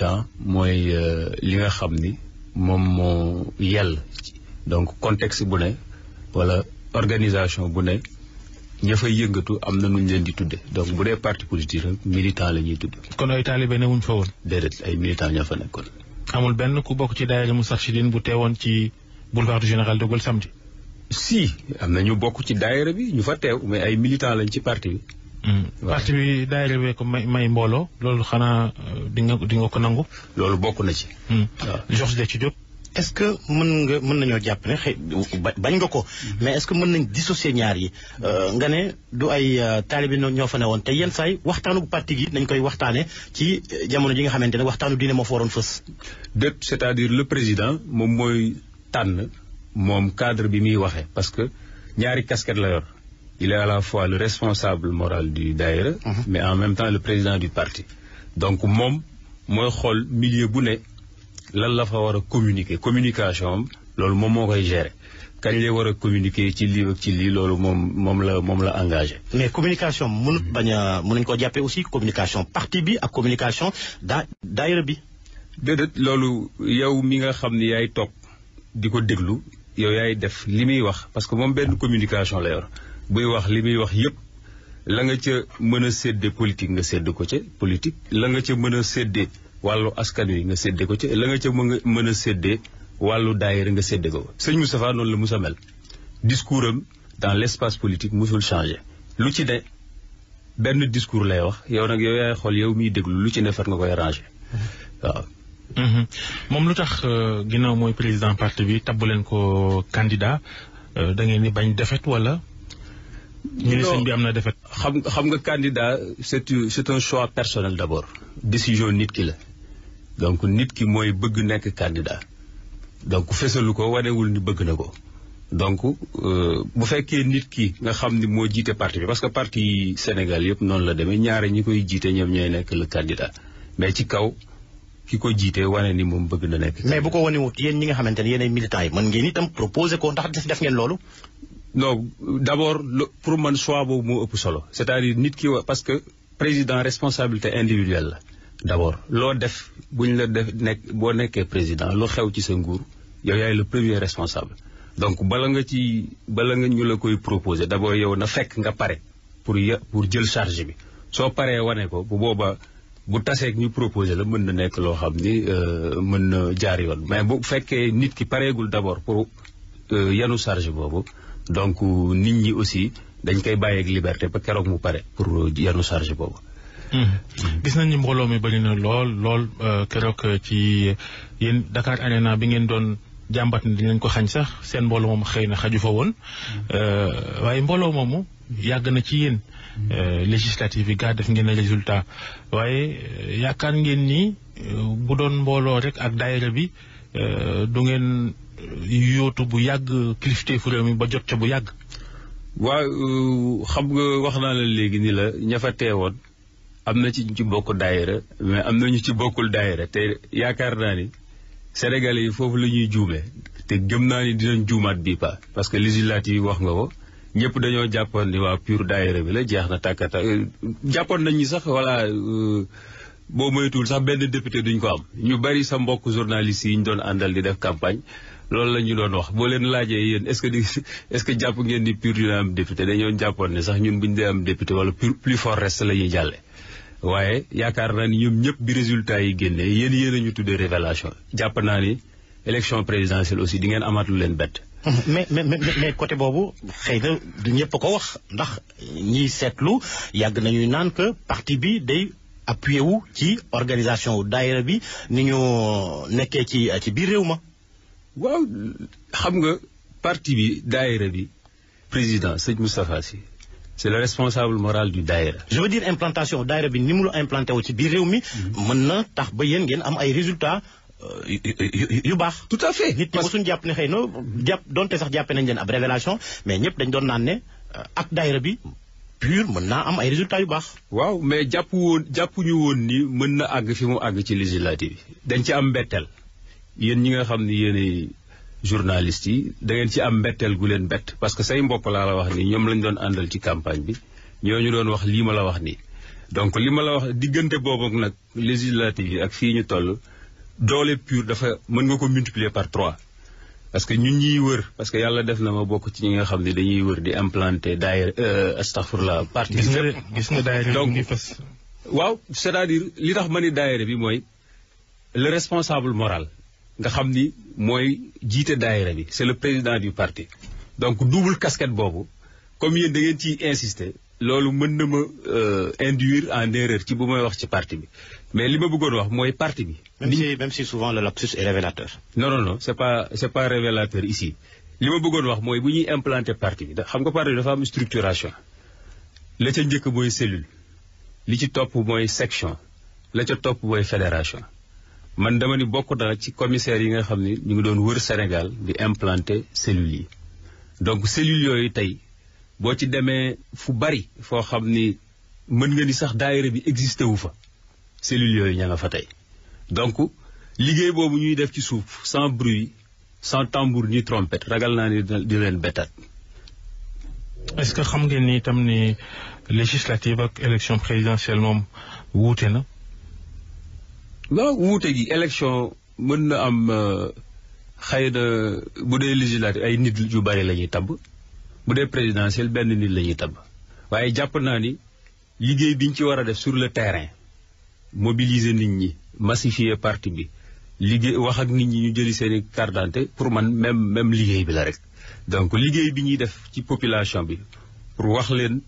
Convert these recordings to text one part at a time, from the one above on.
militant mooy li nga xam ni moom moo yell donc contexte bu ne wala organisation bu ne ña fay yëngatu am na nuñ leen di tudde donc bu dee parti politique rek militant la ñuy tudd. kon ay taalibe ne wuñ fa woon. déedéet ay militant ña fa nekkoon. amul benn ku bokk ci daayira Moustarchidine bu teewoon ci boulevard du Général de Gaulle samedi. si am na ñu bokk ci daayira bi ñu fa teew mais ay militant lañ ci parti bi. parti bi daayira bi ko may mbooloo loolu xanaa di nga ko nangu. loolu bokk na ci. waaw Georges Dethié Diop. est-ce que mën nañoo jàpp ne xëy bañ nga ko mais est-ce que mën nañ dissocier ñaar yi nga ne du ay taalibe ñoo fa ne woon te yenn saay waxtaanu parti gi nañ koy waxtaane ci jamono ji nga xamante ne waxtaanu diine moo fa waroon fës. déet c'est-à-dire le président moom mooy tànn moom cadre bi muy waxee parce que ñaari casquette la yor il est à la fois le responsable moral du daïra mais en même temps le président du parti donc moom mooy xool milieu bu ne lan la fa war a communication am loolu moom moo koy gérer kañ lay war a communiquer ci lii ak ci lii loolu moom la engagé. mais communication mënuñ ko jàppee aussi communication parti bi ak communication daayira bi. déedéet loolu yow mi nga xam ni yaay toog di ko déglu yow yaay def li muy wax parce que moom benn communication la yor buy wax li muy wax yépp la nga ca mën a séddee politique nga sédd ko ca politique la nga ca mën a séddee wàllu askan wi nga séddee ko ca la nga ca mën a séddee wàllu daayira nga séddee ko sëñ Moustapha noonu la musa mel discours am dans l'espace politique musul changé lu ci ne benn discours lay wax yow nag yow yaay xool yow miy déglu lu ci ne fat nga koy rangé waaw. moom lu tax ginnaaw mooy président parti bi tabbu leen ko candidat da ngeen ni bañ défaite wala. ñu ne sëñ bi am na défaite. xam nga candidat c'est un choix personnel d'abord décision nit ki la donc nit ki mooy bëgg nekk candidat donc fesalu ko wanewul ni bëgg na ko donc bu fekkee nit ki nga xam ni moo jiite parti bi parce que parti Sénégal yëpp noonu la demee ñaare ñi koy jiite ñoom ñooy nekk le candidat mais ci kaw ki ko jiite wane ni moom bëgg na nekk. mais bu ko wanewut yéen ñi nga xamante ne yéen ay militants yi mën ngeen itam proposer ko ndax def ngeen loolu. non d'abord pour man choix boobu moo ëpp solo c'est-à-dire nit ki parce que président responsabilité individuelle la d'abord loo def buñ la def boo nekkee président lu xew ci sa nguur yow yaay le premier responsable donc bala nga ñu la koy proposer d'abord yow na fekk nga pare pour jël charge bi soo paree wane ko bu boobaa bu taseeg ñu proposer la mën na nekk loo xam ni mën na jaar yoon mais bu fekkee nit ki pareegul d'abord pour yanu charge boobu donc nit ñi aussi dañ koy bàyyeeg liberté ba keroog mu pare pour yanu charge boobu. gis nañ ni mbooloo mi bari na lool keroog ci yéen Dakar Arena bi ngeen doon jàmbat ni dañ ko xañ sax seen mbooloo moom xëy na xaju fa woon waaye mbooloo moomu yàgg na ci yéen législative yi gaa def ngeen résultat waaye yaakaar ngeen ni bu doon mbooloo rek ak daayira bi du ngeen yóotu bu yàgg kilifteefu réew mi ba jot ca bu yàgg. waaw xam nga wax naa la léegi ni la ña fa teewoon am na ci ñu ci bokk daayira mais am na ñu ci bokkul daayira te yaakaar naa ni Sénégalais yi foofu la ñuy juumee te gëm naa ni dinañ juumaat bii pa parce que législative yi wax nga ko ñëpp dañoo jàppoon ni waa pur daayira bi la jeex na tàkkata jàppoon nañ ñi sax voilà boo moytuwul sax benn député duñ ko am ñu bari sa mbokk journalistes yi ñu doon àndal di def campagne loolu la ñu doon wax boo leen laajee yéen est-ce que jàpp ngeen ni pur dina am député dañoo jàppoon ne sax ñun buñ dee am député wala plus fort reste la ñuy jàlle waaye yaakaar naa ni ñoom ñëpp bi résultat yi génnee yéen a ñu tuddee révélation jàpp naa ni élection présidentielle aussi di ngeen amaat lu leen bett. mais côté boobu xëy na du ñëpp ko wax ndax ñiy seetlu yàgg nañuy naan que parti bi day appuyé wu ci organisation wu daayira bi ni ñu nekkee ci biir réew ma. waaw xam nga parti bi daayira bi président sëñ Moustapha Sy c'est le responsable moral du daayira. je veux dire implantation daayira bi ni mu la implanté wu ci biir réew mi. mën na tax ba yéen ngeen am ay résultats yu baax. tout à fait nit ñi mosuñ jàpp ne xëy na donte sax jàppe nañ leen ab révélation mais ñëpp dañ doon naan ne ak daayira bi pur mën naa am ay résultats yu baax. waaw mais jàppuñu woon ni mën na àgg fi mu àgg ci législative yi. dañ ci am mbetteel yéen ñi nga xam ni yéenay journalistes yi da ngeen ci am mbetteel gu leen bett parce que say mbokk laa la wax ni ñoom lañ doon àndal ci campagne bi ñooñu doon wax lii ma la wax nii donc li ma la wax diggante boobu nag législative yi ak fii ñu toll doole pure dafa mën nga ko multiplier par 3 parce que ñun ñiy wër parce que yàlla def na ma bokk ci ñi nga xam ne dañuy wër di implanter daayira astaghfirullah parti gis nga daayira donc ngi fas waaw c'est-à-dire li tax ma ni daayira bi mooy le responsable moral nga xam ni mooy jiite daayira bi c'est le président du parti donc double casquette boobu comme yéen da ngeen ciy insister loolu mën na ma induire en erreur ci bu may wax ci parti bi mais li ma bëggoon wax mooy parti bi. même si souvent le lapsus est révélateur. non c'est pas révélateur ici li ma bëggoon wax mooy bu ñuy implanter parti bi xam nga parti bi dafa am structuration la ca njëkk mooy cellule li ci topp mooy section la ca topp mooy fédération man dama ni bokk na ci commissaire yi nga xam ni ñu ngi doon wër Sénégal di implanter cellules yi donc cellules yooyu tey boo ci demee fu bari foo xam ni mën nga ni sax daayira bi existé wu fa cellules yooyu ña nga fa tey donc liggéey boobu ñuy def ci suuf sans bruit sans tambour ni trompette ragal naa ni di leen bettaat. est-ce que xam ngeen ni itam ni législative ak élection présidentielle moom wuute na. waaw wuute gi élection mën na am xëy na bu dee législative ay nit yu bari la ñuy tabb bu dee présidentielle benn nit la ñuy tabb waaye jàpp naa ni liggéey biñ ci war a def sur le terrain mobiliser nit ñi massifier parti bi liggéey wax ak nit ñi ñu jëli seen i carte d'identité pour man même liggéey bi la rek donc liggéey bi ñuy def ci population bi pour wax leen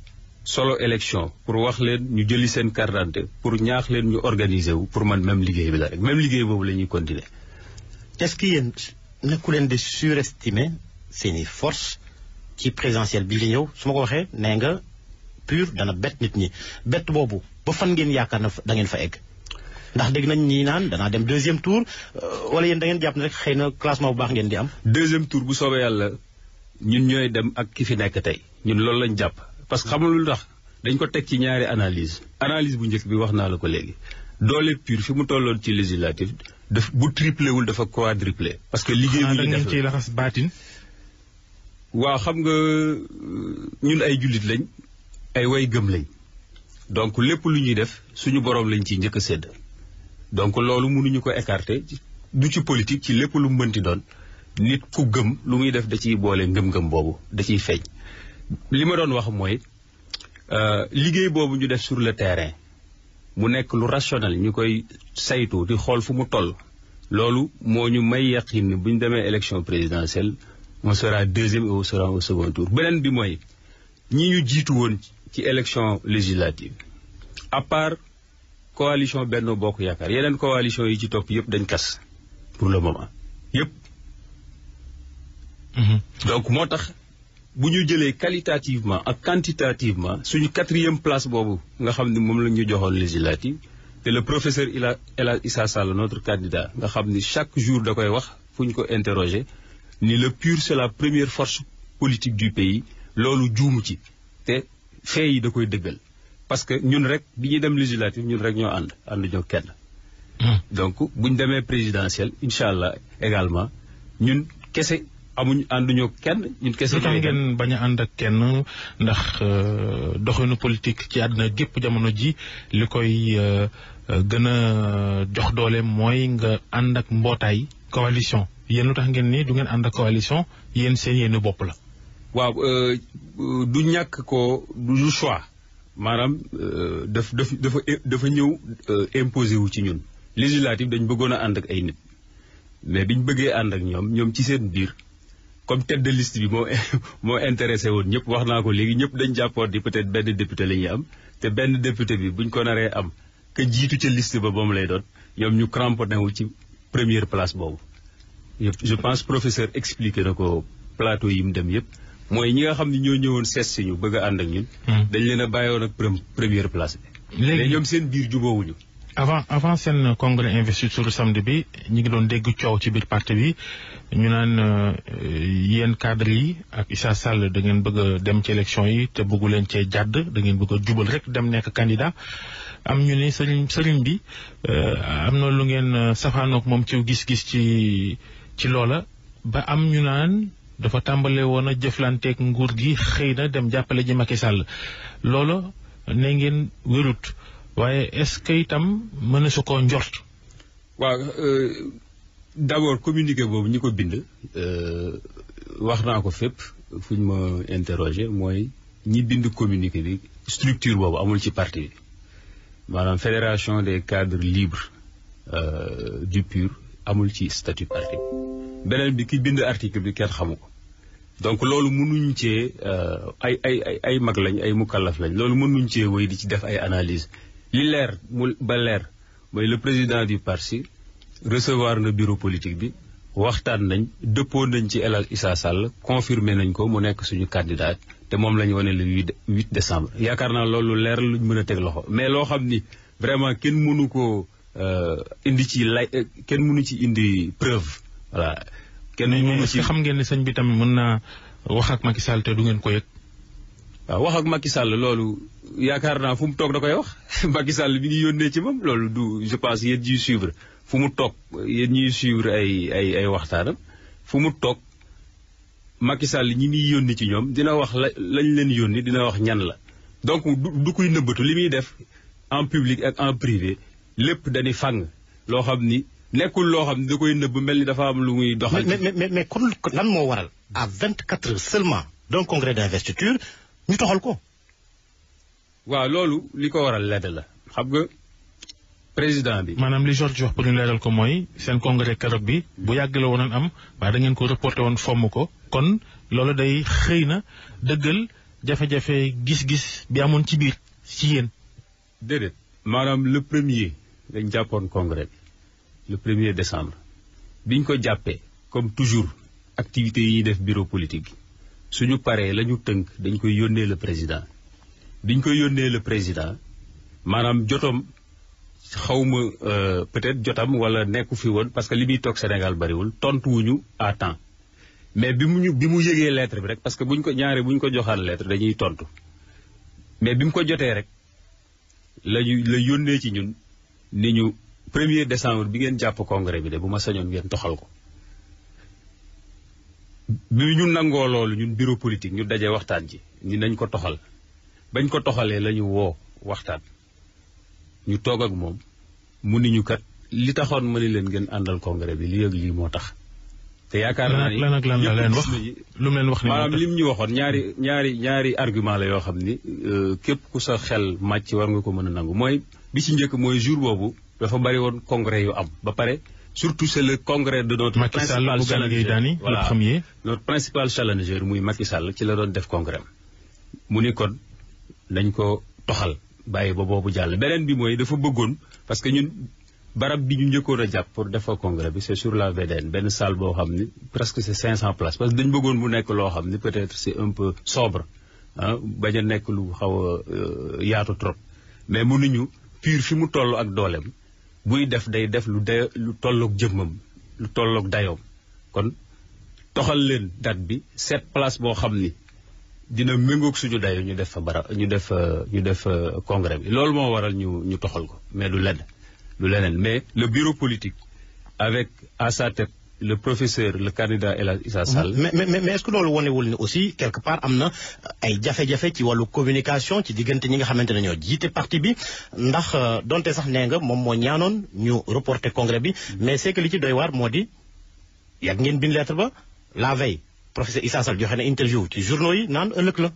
solo élection pour wax leen ñu jëli seen carte d'identité pour ñaax leen ñu organiser wu pour man même liggéey bi la rek même liggéey boobu la ñuy continuer. est-ce que yéen nekku leen di surestimer seeni force ci présidentielle bii li ñëw su ma ko waxee nee nga pur dana bett nit ñi bett boobu ba fan ngeen yaakaar na da ngeen fa egg ndax dégg nañ ñi naan danaa dem deuxième tour wala yéen da ngeen jàpp ne rek xëy na classement bu baax ngeen di am. deuxième tour bu soobee yàlla ñun ñooy dem ak ki fi nekk tey ñun loolu lañ jàpp parce que xam nga lu tax dañ ko teg ci ñaari analyse bu njëkk bi wax naa la ko léegi doole pur fi mu tolloon ci législative bu triplé wul dafa quadruplé. parce que liggéey bu ñu def ciy laxas baatin. waaw xam nga ñun ay jullit lañ ay way gëm lañ donc lépp lu ñuy def suñu boroom lañ ciy njëkk a sédd donc loolu mënuñu ko écarter du ci politique ci lépp lu mu mënti doon nit ku gëm lu muy def da ciy boole ngëm-ngëm boobu da ciy feeñ. li ma doon wax mooy liggéey boobu ñu def sur le terrain mu nekk lu rationnel ñu koy saytu di xool fu mu toll loolu moo ñu may yaqin ni bu ñu demee élection présidentielle on sera deuxième et on sera au second tour. beneen bi mooy ñi ñu jiitu woon ci élection législative à part coalition Benno Bokk Yaakaar yeneen coalition yi ci topp yëpp dañ kas pour le moment yëpp. donc moo tax bu ñu jëlee qualitativement ak quantitativement suñu 4e place boobu nga xam ni moom la ñu joxoon législative te le professeur El Hadj Issa Sall notre candidat nga xam ni chaque jour da koy wax fu ñu ko interroger ni le PUR c'est la première force politique du pays loolu juumu ci te fee yi da koy dëggal parce que ñun rek bi ñuy dem législative ñun rek ñoo ànd ñoo kenn. donc buñ demee présidentielle incha allah également ñun kese ànduñoo kenn ñun kese. lu tax ngeen bañ a ànd ak kenn ndax doxinu politique ci àdduna gépp jamono ji li koy gën a jox doole mooy nga ànd ak mbootaay coalition yéen lu tax ngeen ni du ngeen ànd ak coalition yéen seen yéenu bopp la. waaw du ñàkk ko du choix maanaam dafa ñëw imposé wu ci ñun législative dañ bëggoon a ànd ak ay nit mais biñ bëggee ànd ak ñoom ci seen biir comme tête de liste bi moo intéressé woon ñëpp wax naa ko léegi ñëpp dañ jàppoon di peut-être benn député la ñuy am te benn député bi buñ ko naree am que jiitu ca liste ba moom lay doon ñoom ñu cramponné wu ci première place boobu je pense professeur expliqué na ko plateau yi mu dem yëpp mooy ñi nga xam ne ñoo ñëwoon sees si ñu bëgg a ànd ak ñun. dañ leen a bàyyoon ak première place bi. léegi ñoom seen biir jubóowuñu. avant seen congrès investiture samedi bi ñu ngi doon dégg coow ci biir parti bi ñu naan yéen cadre yi ak Issa Sall da ngeen bëgg a dem ci élection yi te bëggu leen cee jàdd da ngeen bëgg a jubal rek dem nekk candidat am ñu ne sëriñ bi am na lu ngeen safaanook moom ci gis-gis ci loola ba am ñu naan dafa tàmbale woon a jëflanteeg nguur gi xëy na dem jàppale ji Macky Sall loolu ne ngeen wérut waaye est-ce que itam mën na su koo njort. waaw d'abord communiqué boobu ñi ko bind wax naa ko fépp fu ñu ma interroger mooy ñi bind communiqué bi structure boobu amul ci parti bi maanaam fédération des cadres libres du PUR amul ci statut parti beneen bi ki bind article bi kenn xamu ko donc loolu mënuñ cee ay mag lañ ay mukallaf lañ loolu mënuñ cee woy di ci def ay analyse li leer mu ba leer mooy le président du parti recevoir na bureau politique bi waxtaan nañ dëppoo nañ ci El Hadj Issa Sall confirmé nañ ko mu nekk suñu candidat te moom la ñu wane le 8 décembre yaakaar naa loolu leer luñ mën a teg loxo mais loo xam ni vraiment kenn mënu ko indi ci kenn mënu ci indi preuve voilà. kenn mënu ci xam ngeen ne sëñ bi tamit mën naa wax ak Macky Sall te du ngeen ko yëg. waaw wax ak Macky Sall loolu yaakaar naa fu mu toog da koy wax Macky Sall bi ngi yónnee ci moom loolu du je pense yéen ñuy suivre fu mu toog yéen ñuy suivre ay waxtaanam fu mu toog Macky Sall ñi muy yónni ci ñoom dina wax lañ leen yónni dina wax ñan la donc du kuy nëbbatu li muy def en public ak en privé lépp dañuy fàng loo xam ni nekkul loo xam ni da koy nëbb mel ni dafa am lu muy doxal. mais kon lan moo waral à 24 heures seulement d'un congrès d'investiture ñu toxal ko. waaw loolu li ko waral ledd la xam nga président bi. maanaam li Georges wax pour ñu leeral ko mooy seen congrès keroog bi bu yàgg la woon am waaye da ngeen ko reporté woon fomm ko kon loolu day xëy na dëggal jafe-jafe gis-gis bi amoon ci biir ci yéen. déedéet maanaam le premier dañ jàppoon congrès bi le 1er décembre biñ ko jàppee comme toujours activités yi ñuy def bureau politique bi suñu paree la ñu tënk dañ koy yónnee le président biñ koy yónnee le président maanaam jotom xawma peut-être jotam wala nekku fi woon parce que li muy toog Sénégal bariwul tontuwuñu à temps mais bi mu yëgee lettre bi rek parce que buñ ko joxaan lettre dañuy tontu mais bi mu ko jotee rek la yónnee ci ñun ni ñu 1er décembre bi ngeen jàpp congrès bi de bu ma sañoon ngeen toxal ko bi ñu nangoo loolu ñun bureau politique ñu daje waxtaan ji ni nañ ko toxal bañ ko toxalee la ñu woo waxtaan ñu toog ak moom mu ni ñu kat li taxoon ma ni leen ngeen àndal congrès bi li ak lii moo tax te yaakaar naa ni lan la leen wax lu mu leen wax ni maanaam lim ñu waxoon ñaari argument la yoo xam ni képp ku sa xel màcc war nga ko mën a nangu mooy bi ci njëkk mooy jour boobu dafa bari woon congrès yu am ba pare surtout c'est le congrès de notre principal challenger voilà notre principal challenger muy Macky Sall ci la doon def congrès mu ni kon nañ ko toxal bàyyi ba boobu jàll beneen bi mooy dafa bëggoon parce que ñun barab bi ñu njëkkoon a jàpp pour def fa congrès bi c'est sur la VDN benn salle boo xam ni presque c'est 500 places parce que dañu bëggoon mu nekk loo xam ni peut-être c'est un peu sobre bañ a nekk lu xaw a yaatu trop mais mënuñu PUR fi mu toll ak dooleem buy def day def lu tolloog jëmmam lu tolloog dayoom kon toxal leen date bi cette place boo xam ni dina méngoog suñu dayo ñu def fa ñu def congrès bi loolu moo waral ñu toxal ko mais du leneen mais le bureau politique avec à sa tête le professeur le candidat El Hadj Issa Sall. mais est-ce que loolu wonewul ni aussi quelque part am na ay jafe-jafe ci wàllu communication ci diggante ñi nga xamante ne ñoo jiite parti bi ndax donte sax nee nga moom moo ñaanoon ñu reporter congrès bi mais c'est que li ci doy waar moo di yàgg ngeen bind lettre ba la veille professeur Issa Sall joxe na interview ci journaux yi naan ëllëg la.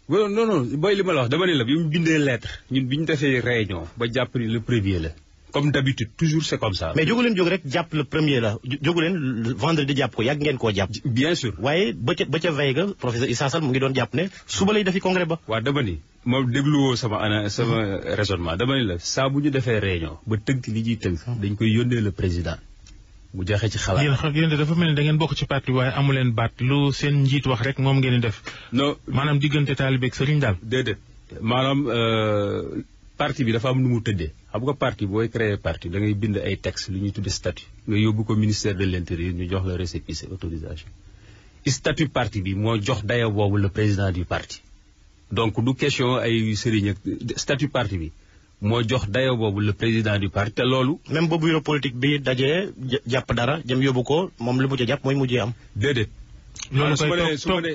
non booy li ma la wax dama ne la bi mu bindee lettre ñun bi ñu defee réunion ba jàpp ni le premier la. comme d'habitude toujours c'est comme ça. mais jógu leen jóg rek jàpp le premier la jógu leen vendredi jàpp ko yàgg ngeen koo jàpp. bien sûr waaye ba ca veille ga professeur Issa Sall mu ngi doon jàpp ne suba lay defi congrès ba. waaw dama ni moom dégluwoo sama raisonnement dama ni la saa bu ñu defee réunion ba tënk li ñuy tënk dañ koy yónnee le président mu joxe ci xalaat. yéen dafa mel ni da ngeen bokk ci parti waaye amu leen baat lu seen njiit wax rek moom ngeen di def. non maanaam diggante taalibe ak sëriñ daal. déedéet maanaam parti bi dafa am nu mu tëddee. xam nga parti booy créer parti da ngay bind ay textes lu ñuy tudde statut nga yóbbu ko ministère de l'intérieur ñu jox la récépissé autorisation statut parti bi moo jox dayo boobu le président du parti donc du question ay sëriñ ak statut parti bi moo jox dayo boobu le président du parti te loolu même ba bureau politique bi dajee jàpp dara jëm yóbbu ko moom li mujjee jàpp mooy mujjee am déedéet loolu koy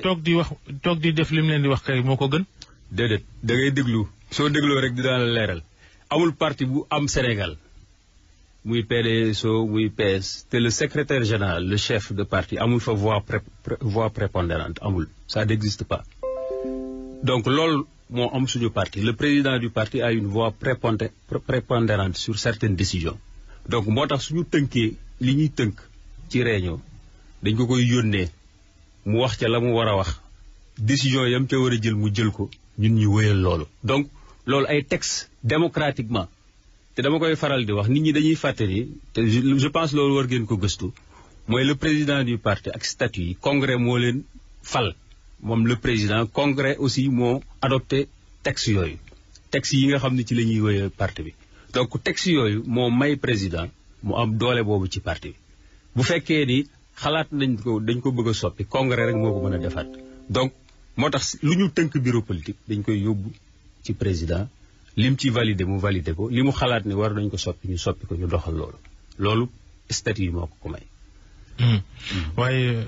toog di def li mu leen di wax kay moo ko gën déedéet da ngay déglu soo dégloo rek dinaa la leeral amul parti bu am Sénégal muy PDSO muy PS te le secrétaire général le chef de parti amul fa voix prépondérante amul ça n'existe pas donc loolu moo am suñu parti le président du parti a une voix prépondérante sur certaines décisions donc moo tax suñu tënkee li ñuy tënk ci réunion dañ ko koy yónnee mu wax ca la mu war a wax décision yam ca war a jël mu jël ko ñun ñu wéyal loolu donc loolu ay texte démocratiquement te dama koy faral di wax nit ñi dañuy fàtte ni te je pense loolu war ngeen ko gëstu mooy le président du parti ak statut yi congrès moo leen fal moom le président congrès aussi moo adopté texte yooyu texte yi nga xam ne ci la ñuy wéyal parti bi donc texte yooyu moo may président mu am doole boobu ci parti bi bu fekkee ni xalaat dañ ko bëgg a soppi congrès rek moo ko mën a defaat donc moo tax lu ñu tënk bureau politique dañ koy yóbbu ci président lim ci validé mu validé ko li mu xalaat ni war nañ ko soppi ñu soppi ko ñu doxal loolu statut yi moo ko may. waaye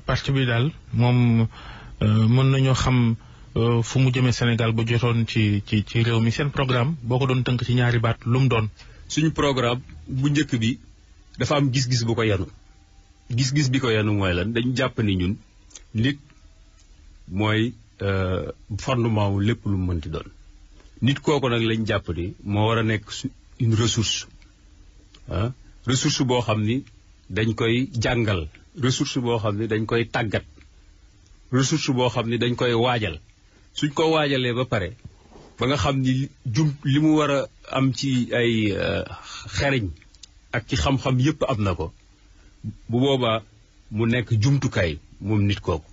parti bi daal moom mën nañoo xam fu mu jëmee Sénégal ba jotoon ci réew mi seen programme boo ko doon tënk ci ñaari baat lu mu doon. suñu programme bu njëkk bi dafa am gis-gis bu ko yanu gis-gis bi ko yanu mooy lan dañu jàpp ni ñun nit mooy fondement wu lépp lu mu mënti doon. nit kooku nag lañ jàpp ni moo war a nekk une ressource ressource boo xam ni dañ koy jàngal ressource boo xam ni dañ koy tàggat ressource boo xam ni dañ koy waajal suñ ko waajalee ba pare ba nga xam ni li mu war a am ci ay xeriñ ak ci xam-xam yépp am na ko bu boobaa mu nekk jumtukaay moom nit kooku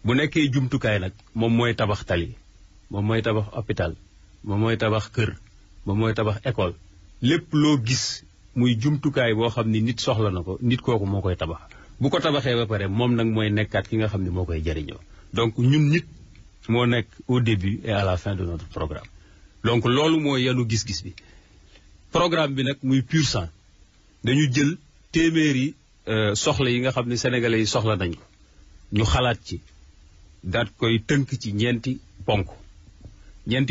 bu nekkee jumtukaay nag moom mooy tabax tali moom mooy tabax hôpital moom mooy tabax kër moom mooy tabax école lépp loo gis muy jumtukaay boo xam ni nit soxla na ko nit kooku moo koy tabax bu ko tabaxee ba pare moom nag mooy nekkaat ki nga xam ne moo koy jëriñoo donc ñun nit moo nekk au début et à la fin de notre programme donc loolu mooy yanu gis-gis bi programme bi nag muy pur sang dañu jël téeméeri soxla yi nga xam ne sénégalais yi soxla nañ ko ñu xalaat ci daat koy tënk ci ñeenti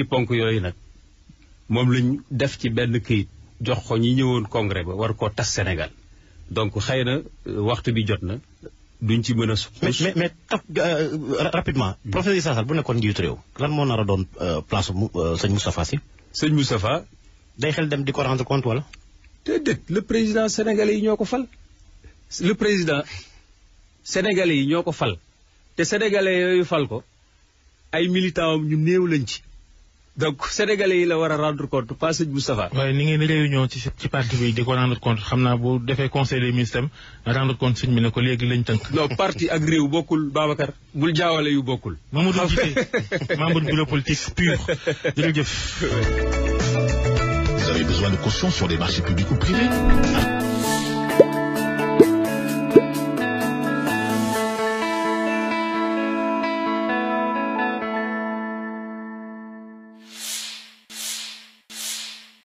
ponk yooyu nag moom lañ def ci benn këyit jox ko ñi ñëwoon congrès ba war koo tas Sénégal donc xëy na waxtu bi jot na duñ ci mën a mais rapidement professeur Issa Sall bu nekkoon njiitu réew lan moo nar a doon place sëñ Moustapha Sy sëñ Moustapha day xel dem di ko rendre compte wala déedéet le président sénégalais yi ñoo ko fal le président sénégalais yi ñoo ko fal te sénégalais yooyu fal ko ay militants am ñu néew lañ ci donc sénégalais yi la war a rendre compte pas sëñ Moustapha. waaye ni ngeen réunion ci parti bi di ko rendre compte xam naa bu defee conseil des ministres rendre compte sëñ bi ne ko léegi lañ tënk. non parti ak réew bokkul Babacar. bul jaawale yu bokkul. Mamadou Djité membre du bureau politique pur jërëjëf. Vous avez besoin de caution sur des marchés publics ou privés?